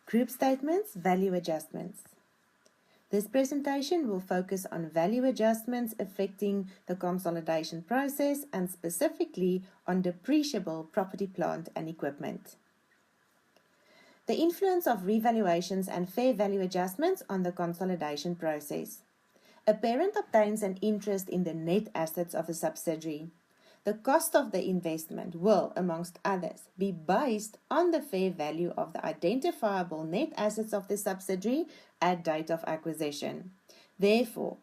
Group statements, value adjustments. This presentation will focus on value adjustments affecting the consolidation process and specifically on depreciable property, plant and equipment. The influence of revaluations and fair value adjustments on the consolidation process. A parent obtains an interest in the net assets of a subsidiary. The cost of the investment will, amongst others, be based on the fair value of the identifiable net assets of the subsidiary at date of acquisition. Therefore,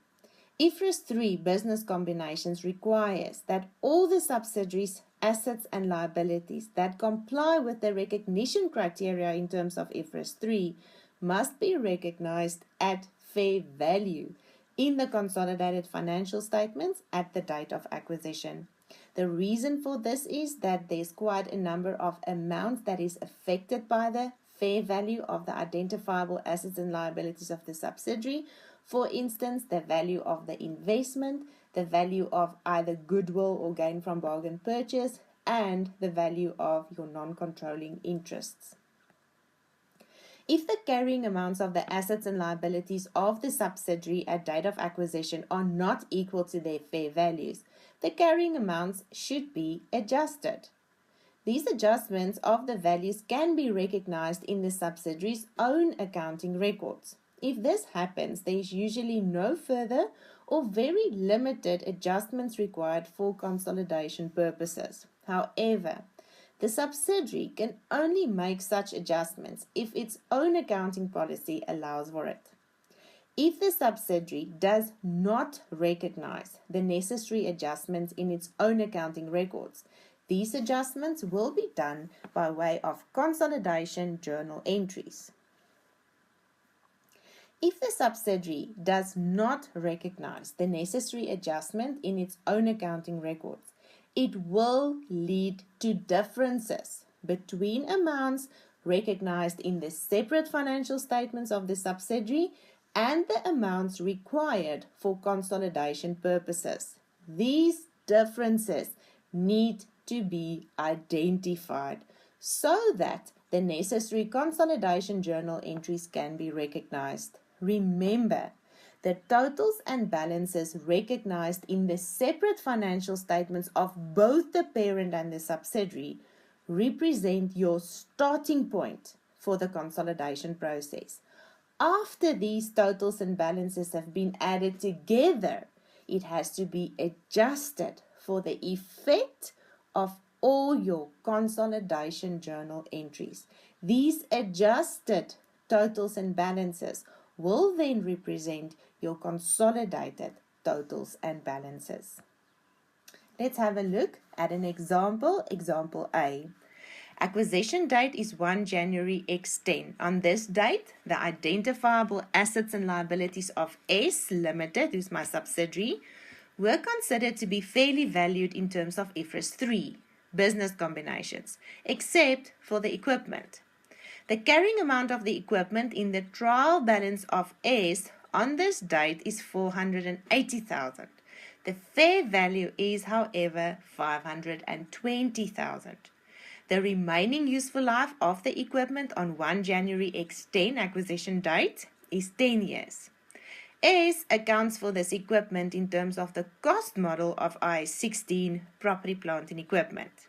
IFRS 3 business combinations requires that all the subsidiaries' assets and liabilities that comply with the recognition criteria in terms of IFRS 3 must be recognized at fair value in the consolidated financial statements at the date of acquisition. The reason for this is that there's quite a number of amounts that is affected by the fair value of the identifiable assets and liabilities of the subsidiary. For instance, the value of the investment, the value of either goodwill or gain from bargain purchase, and the value of your non-controlling interests. If the carrying amounts of the assets and liabilities of the subsidiary at date of acquisition are not equal to their fair values, the carrying amounts should be adjusted. These adjustments of the values can be recognized in the subsidiary's own accounting records. If this happens, there is usually no further or very limited adjustments required for consolidation purposes. However, the subsidiary can only make such adjustments if its own accounting policy allows for it. If the subsidiary does not recognize the necessary adjustments in its own accounting records, these adjustments will be done by way of consolidation journal entries. If the subsidiary does not recognize the necessary adjustment in its own accounting records, it will lead to differences between amounts recognized in the separate financial statements of the subsidiary and the amounts required for consolidation purposes. These differences need to be identified so that the necessary consolidation journal entries can be recognized. Remember, the totals and balances recognized in the separate financial statements of both the parent and the subsidiary represent your starting point for the consolidation process. After these totals and balances have been added together, it has to be adjusted for the effect of all your consolidation journal entries. These adjusted totals and balances will then represent your consolidated totals and balances. Let's have a look at an example. Example A. Acquisition date is 1 January X10. On this date, the identifiable assets and liabilities of S Limited, who's my subsidiary, were considered to be fairly valued in terms of IFRS 3 business combinations, except for the equipment. The carrying amount of the equipment in the trial balance of S on this date is 480,000. The fair value is, however, 520,000. The remaining useful life of the equipment on 1 January X10 acquisition date is 10 years. S accounts for this equipment in terms of the cost model of IAS 16 property, plant and equipment.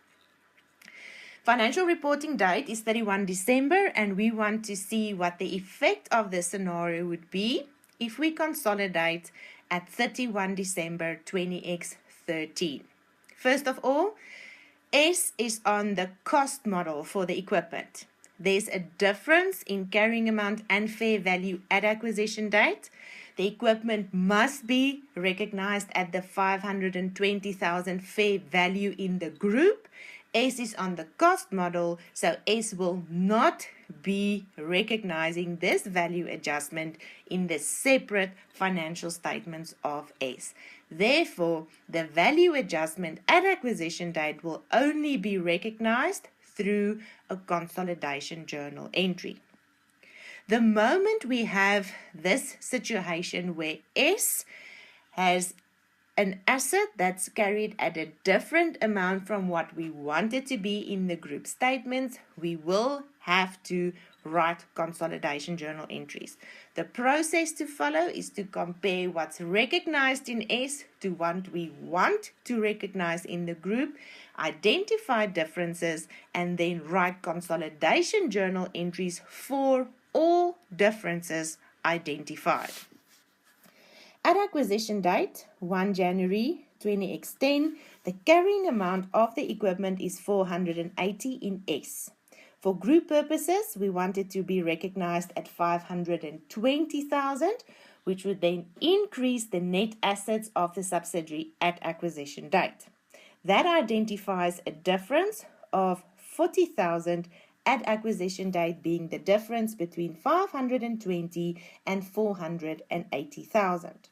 Financial reporting date is 31 December and we want to see what the effect of this scenario would be if we consolidate at 31 December 20X13. First of all, S is on the cost model for the equipment. There's a difference in carrying amount and fair value at acquisition date. The equipment must be recognized at the 520,000 fair value in the group. S is on the cost model, so S will not be recognizing this value adjustment in the separate financial statements of S. Therefore, the value adjustment at acquisition date will only be recognized through a consolidation journal entry. The moment we have this situation where S has an asset that's carried at a different amount from what we want it to be in the group statements, we will have to write consolidation journal entries. The process to follow is to compare what's recognized in S to what we want to recognize in the group, identify differences, and then write consolidation journal entries for all differences identified. At acquisition date, 1 January 2010, the carrying amount of the equipment is 480 in S. For group purposes, we want it to be recognized at 520,000, which would then increase the net assets of the subsidiary at acquisition date. That identifies a difference of 40,000 at acquisition date, being the difference between 520 and 480,000.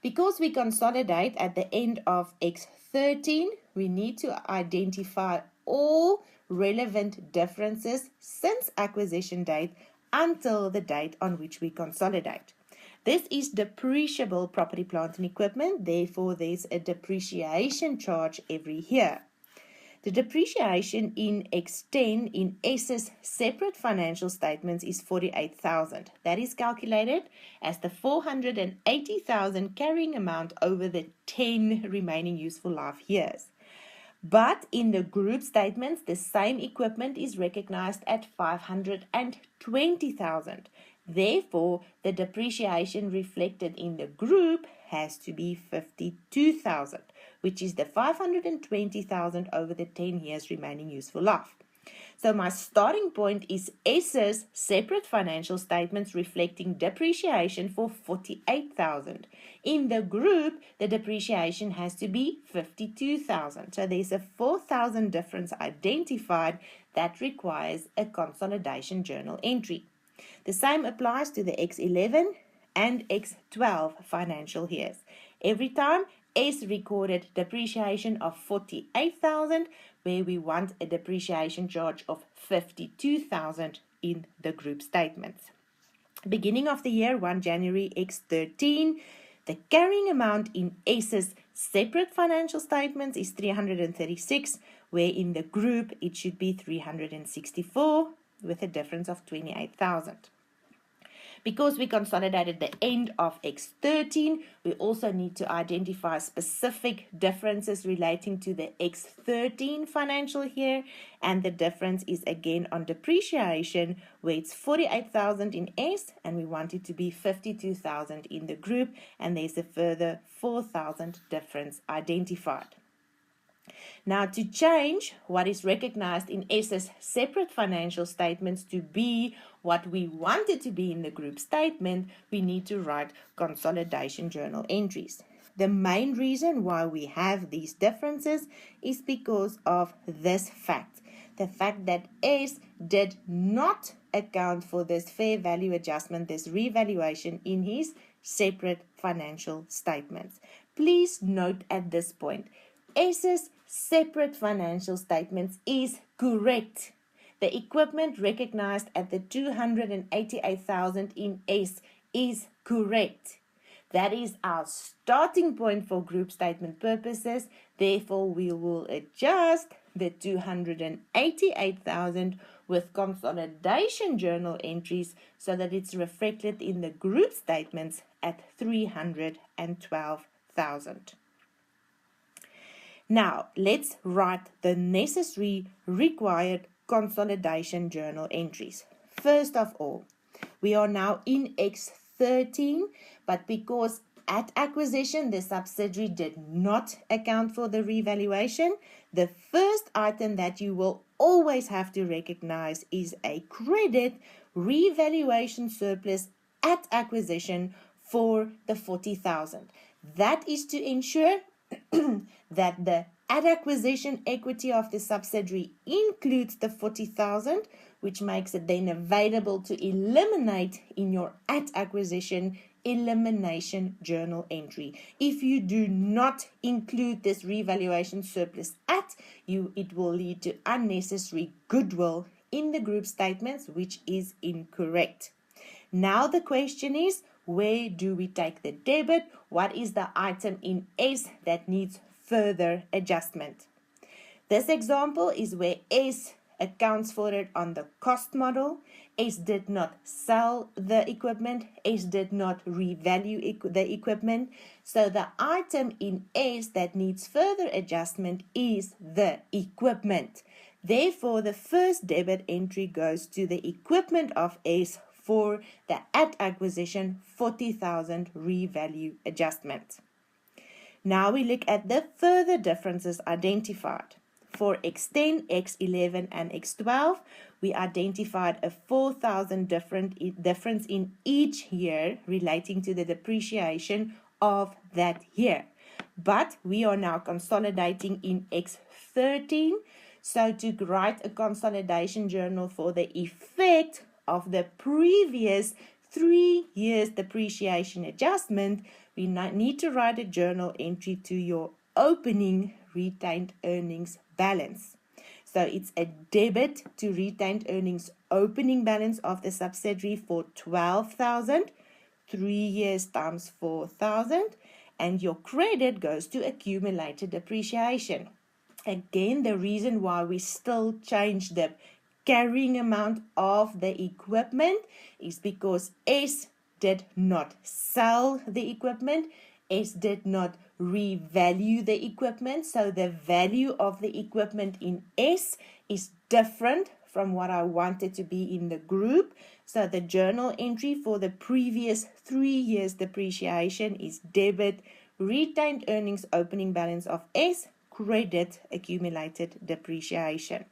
Because we consolidate at the end of X13, we need to identify all relevant differences since acquisition date until the date on which we consolidate. This is depreciable property, plant and equipment, therefore there's a depreciation charge every year. The depreciation in X10 in S's separate financial statements is 48,000. That is calculated as the 480,000 carrying amount over the 10 remaining useful life years. But in the group statements, the same equipment is recognized at 520,000. Therefore, the depreciation reflected in the group has to be 52,000, which is the 520,000 over the 10 years remaining useful life. So my starting point is S's separate financial statements reflecting depreciation for 48,000. In the group, the depreciation has to be 52,000. So there's a 4,000 difference identified that requires a consolidation journal entry. The same applies to the X11 and X12 financial years. Every time S recorded depreciation of 48,000, where we want a depreciation charge of 52,000 in the group statements. Beginning of the year, 1 January X13, the carrying amount in S's separate financial statements is 336, where in the group it should be 364, with a difference of 28,000. Because we consolidated the end of X13, we also need to identify specific differences relating to the X13 financial year, and the difference is again on depreciation, where it's 48,000 in S and we want it to be 52,000 in the group, and there's a further 4,000 difference identified. Now, to change what is recognized in S's separate financial statements to be what we want it to be in the group statement, we need to write consolidation journal entries. The main reason why we have these differences is because of this fact. The fact that S did not account for this fair value adjustment, this revaluation in his separate financial statements. Please note at this point, S's separate financial statements is correct. The equipment recognized at the 288,000 in S is correct. That is our starting point for group statement purposes. Therefore, we will adjust the 288,000 with consolidation journal entries so that it's reflected in the group statements at 312,000. Now, let's write the necessary required consolidation journal entries. First of all, we are now in X13, but because at acquisition the subsidiary did not account for the revaluation, the first item that you will always have to recognize is a credit revaluation surplus at acquisition for the 40,000. That is to ensure that the at acquisition equity of the subsidiary includes the 40,000, which makes it then available to eliminate in your at acquisition elimination journal entry. If you do not include this revaluation surplus at, it will lead to unnecessary goodwill in the group statements, which is incorrect. Now the question is, where do we take the debit what is the item in S that needs further adjustment. This example is where S accounts for it on the cost model. S did not sell the equipment. S did not revalue the equipment. So the item in S that needs further adjustment is the equipment. Therefore, the first debit entry goes to the equipment of S for the at acquisition 40,000 revalue adjustment. Now we look at the further differences identified. For X10, X11, and X12, we identified a 4,000 difference in each year relating to the depreciation of that year. But we are now consolidating in X13, so to write a consolidation journal for the effect of the previous 3 years depreciation adjustment, we need to write a journal entry to your opening retained earnings balance. So it's a debit to retained earnings opening balance of the subsidiary for 12,000, 3 years times 4,000, and your credit goes to accumulated depreciation. Again, the reason why we still change the carrying amount of the equipment is because S did not sell the equipment. S did not revalue the equipment. So the value of the equipment in S is different from what I wanted to be in the group. So the journal entry for the previous 3 years depreciation is debit retained earnings opening balance of S, credit accumulated depreciation.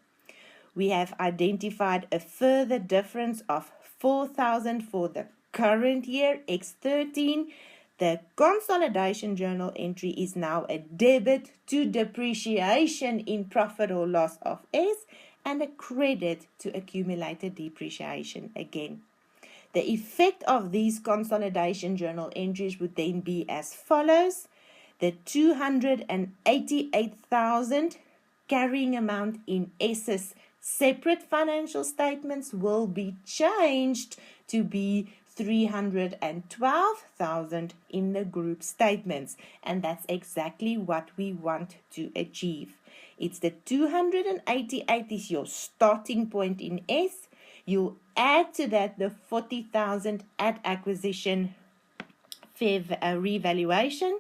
We have identified a further difference of 4,000 for the current year, X13. The consolidation journal entry is now a debit to depreciation in profit or loss of S and a credit to accumulated depreciation again. The effect of these consolidation journal entries would then be as follows. The 288,000 carrying amount in S's separate financial statements will be changed to be 312,000 in the group statements, and that's exactly what we want to achieve. It's the 288 is your starting point in S. You add to that the 40,000 at acquisition revaluation.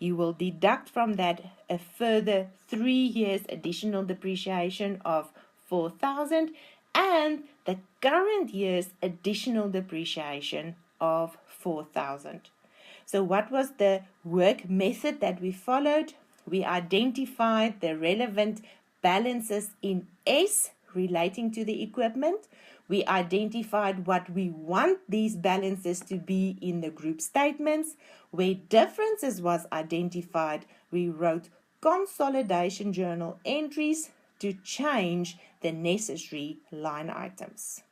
You will deduct from that a further 3 years additional depreciation of 4,000 and the current year's additional depreciation of 4,000. So what was the work method that we followed? We identified the relevant balances in S relating to the equipment. We identified what we want these balances to be in the group statements. Where differences was identified, we wrote consolidation journal entries to change the necessary line items.